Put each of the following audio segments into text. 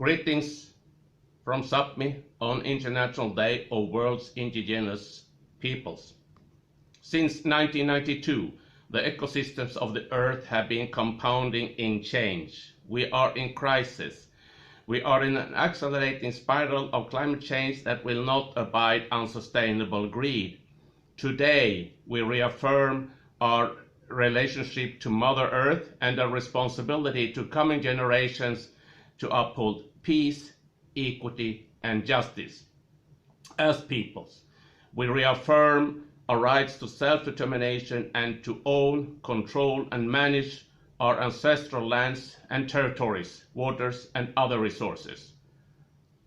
Greetings from Sapmi on International Day of World's Indigenous Peoples. Since 1992, the ecosystems of the Earth have been compounding in change. We are in crisis. We are in an accelerating spiral of climate change that will not abide unsustainable greed. Today, we reaffirm our relationship to Mother Earth and our responsibility to coming generations to uphold peace, equity, and justice. As peoples, we reaffirm our rights to self-determination and to own, control, and manage our ancestral lands and territories, waters, and other resources.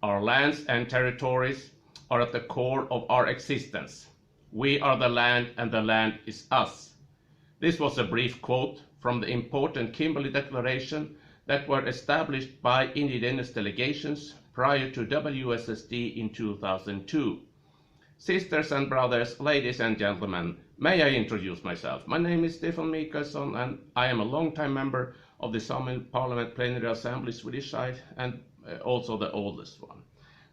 Our lands and territories are at the core of our existence. We are the land, and the land is us. This was a brief quote from the important Kimberley Declaration that were established by Indigenous delegations prior to WSSD in 2002. Sisters and brothers, ladies and gentlemen, may I introduce myself? My name is Stefan Mikaelsson, and I am a long-time member of the Sami Parliament Plenary Assembly Swedish side, and also the oldest one.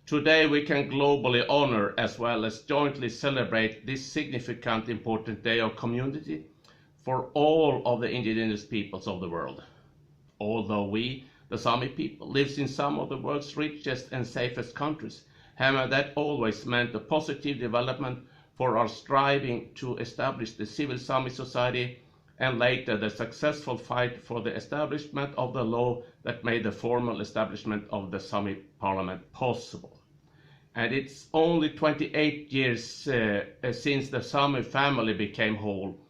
Today we can globally honor as well as jointly celebrate this significant important day of community for all of the indigenous peoples of the world. Although we, the Sami people, lives in some of the world's richest and safest countries, have that always meant a positive development for our striving to establish the civil Sami society and later the successful fight for the establishment of the law that made the formal establishment of the Sami Parliament possible. And it's only 28 years since the Sami family became whole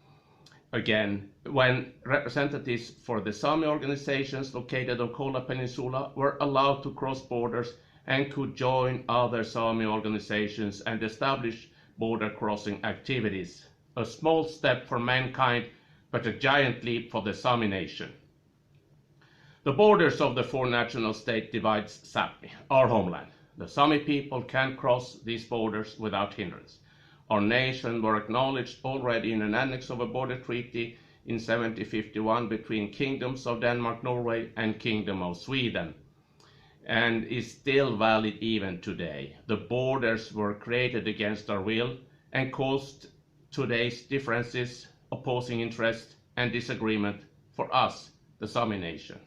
again, when representatives for the Sami organizations located on Kola Peninsula were allowed to cross borders and could join other Sami organizations and establish border crossing activities. A small step for mankind, but a giant leap for the Sami nation. The borders of the four national states divides Sapmi, our homeland. The Sami people can cross these borders without hindrance. Our nation were acknowledged already in an annex of a border treaty in 1751 between Kingdoms of Denmark, Norway and Kingdom of Sweden, and is still valid even today. The borders were created against our will and caused today's differences, opposing interest and disagreement for us, the Sami nation.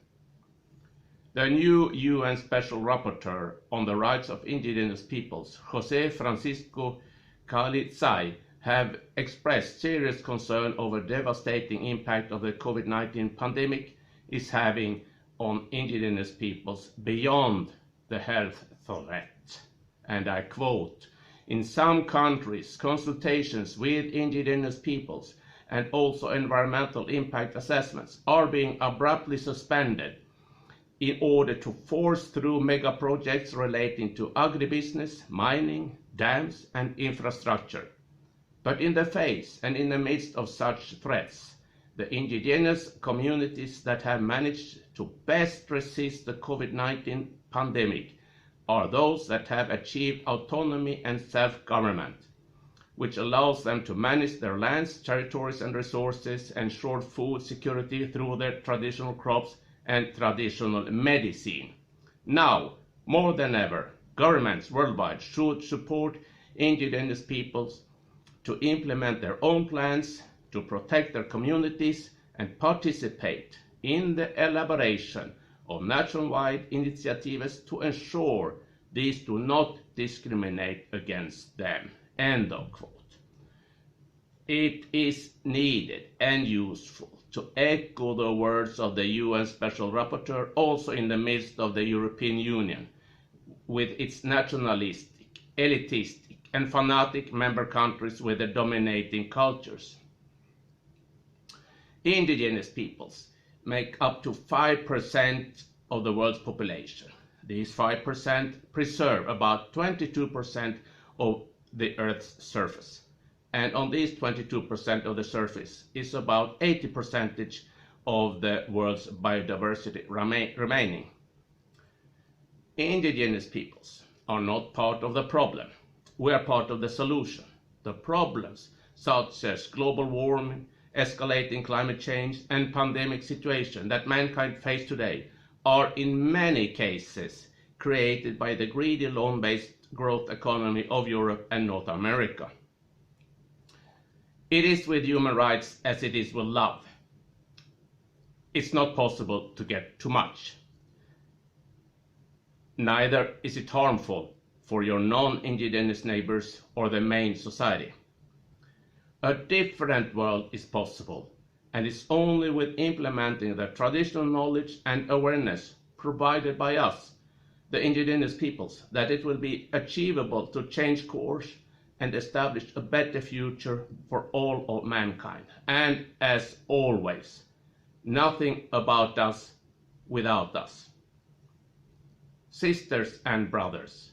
The new UN Special Rapporteur on the Rights of Indigenous Peoples, José Francisco Calizay, have expressed serious concern over devastating impact of the COVID-19 pandemic is having on indigenous peoples beyond the health threat. And I quote, "In some countries, consultations with indigenous peoples and also environmental impact assessments are being abruptly suspended in order to force through mega projects relating to agribusiness, mining, dams and infrastructure. But in the face and in the midst of such threats, the indigenous communities that have managed to best resist the COVID-19 pandemic are those that have achieved autonomy and self-government, which allows them to manage their lands, territories and resources, ensure food security through their traditional crops and traditional medicine. Now, more than ever, governments worldwide should support indigenous peoples to implement their own plans, to protect their communities, and participate in the elaboration of nationwide initiatives to ensure these do not discriminate against them." End of quote. It is needed and useful to echo the words of the UN Special Rapporteur also in the midst of the European Union, with its nationalistic, elitistic, and fanatic member countries with their dominating cultures. Indigenous peoples make up to 5% of the world's population. These 5% preserve about 22% of the Earth's surface. And on these 22% of the surface is about 80% of the world's biodiversity remaining. Indigenous peoples are not part of the problem. We are part of the solution. The problems such as global warming, escalating climate change and pandemic situation that mankind face today are in many cases created by the greedy loan-based growth economy of Europe and North America. It is with human rights as it is with love. It's not possible to get too much. Neither is it harmful for your non-indigenous neighbors or the main society. A different world is possible, and it's only with implementing the traditional knowledge and awareness provided by us, the indigenous peoples, that it will be achievable to change course and establish a better future for all of mankind. And as always, nothing about us without us. Sisters and brothers,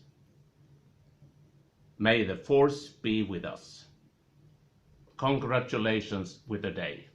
may the force be with us. Congratulations with the day.